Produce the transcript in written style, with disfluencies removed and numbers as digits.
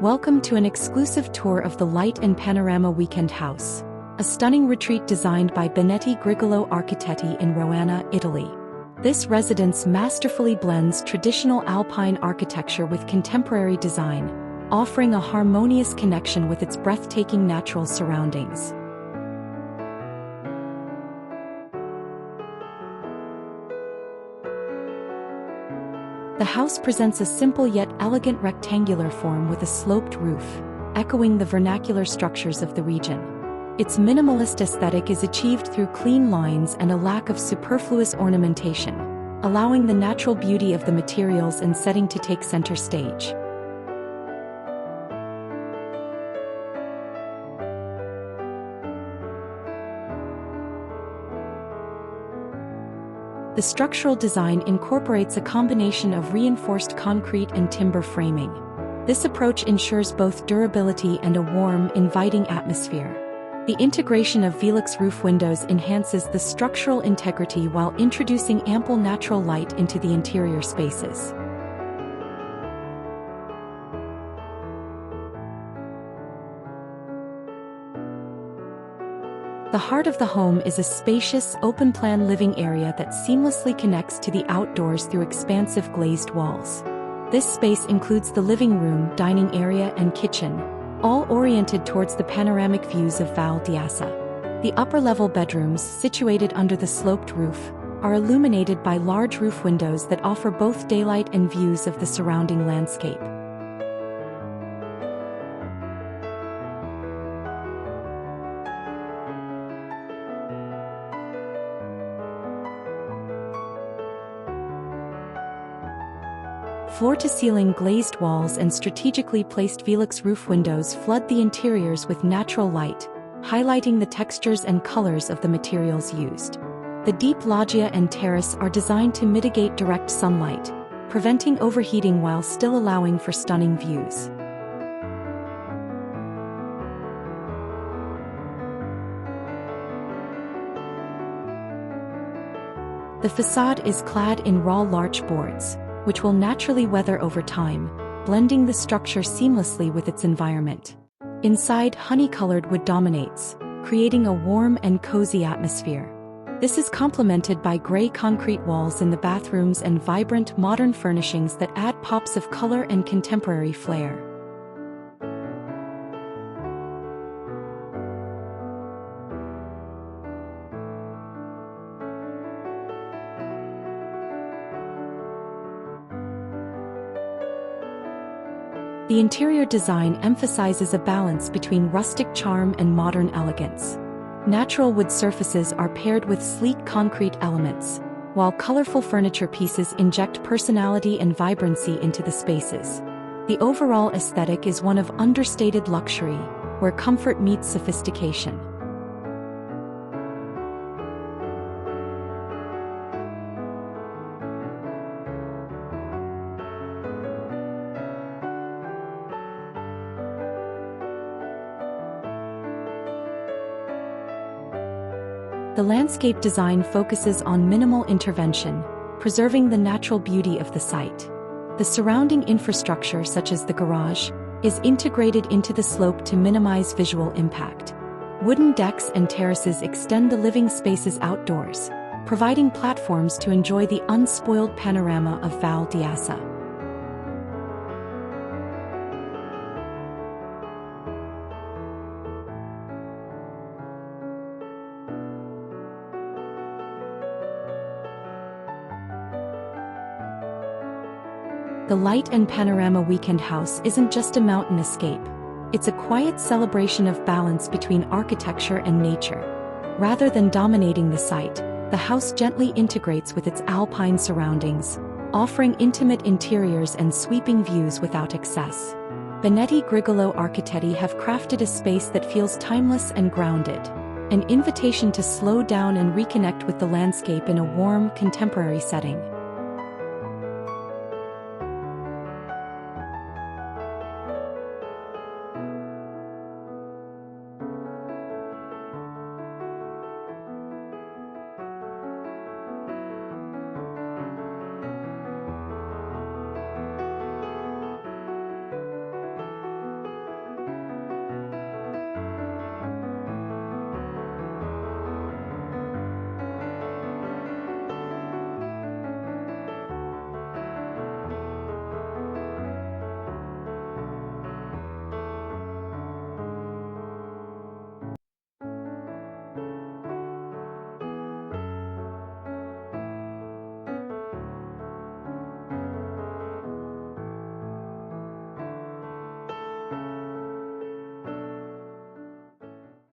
Welcome to an exclusive tour of the Light and Panorama Weekend House, a stunning retreat designed by Benetti Grigolo Architetti in Roana, Italy. This residence masterfully blends traditional alpine architecture with contemporary design, offering a harmonious connection with its breathtaking natural surroundings. The house presents a simple yet elegant rectangular form with a sloped roof, echoing the vernacular structures of the region. Its minimalist aesthetic is achieved through clean lines and a lack of superfluous ornamentation, allowing the natural beauty of the materials and setting to take center stage. The structural design incorporates a combination of reinforced concrete and timber framing. This approach ensures both durability and a warm, inviting atmosphere. The integration of Velux roof windows enhances the structural integrity while introducing ample natural light into the interior spaces. The heart of the home is a spacious, open-plan living area that seamlessly connects to the outdoors through expansive glazed walls. This space includes the living room, dining area, and kitchen, all oriented towards the panoramic views of Val d'Assa. The upper-level bedrooms, situated under the sloped roof, are illuminated by large roof windows that offer both daylight and views of the surrounding landscape. Floor-to-ceiling glazed walls and strategically placed Velux roof windows flood the interiors with natural light, highlighting the textures and colors of the materials used. The deep loggia and terrace are designed to mitigate direct sunlight, preventing overheating while still allowing for stunning views. The facade is clad in raw larch boards, which will naturally weather over time, blending the structure seamlessly with its environment. Inside, honey-colored wood dominates, creating a warm and cozy atmosphere. This is complemented by gray concrete walls in the bathrooms and vibrant modern furnishings that add pops of color and contemporary flair. The interior design emphasizes a balance between rustic charm and modern elegance. Natural wood surfaces are paired with sleek concrete elements, while colorful furniture pieces inject personality and vibrancy into the spaces. The overall aesthetic is one of understated luxury, where comfort meets sophistication. The landscape design focuses on minimal intervention, preserving the natural beauty of the site. The surrounding infrastructure, such as the garage, is integrated into the slope to minimize visual impact. Wooden decks and terraces extend the living spaces outdoors, providing platforms to enjoy the unspoiled panorama of Val d'Assa. The Light and Panorama Weekend House isn't just a mountain escape. It's a quiet celebration of balance between architecture and nature. Rather than dominating the site, the house gently integrates with its alpine surroundings, offering intimate interiors and sweeping views without excess. Benetti Grigolo Architetti have crafted a space that feels timeless and grounded, an invitation to slow down and reconnect with the landscape in a warm, contemporary setting.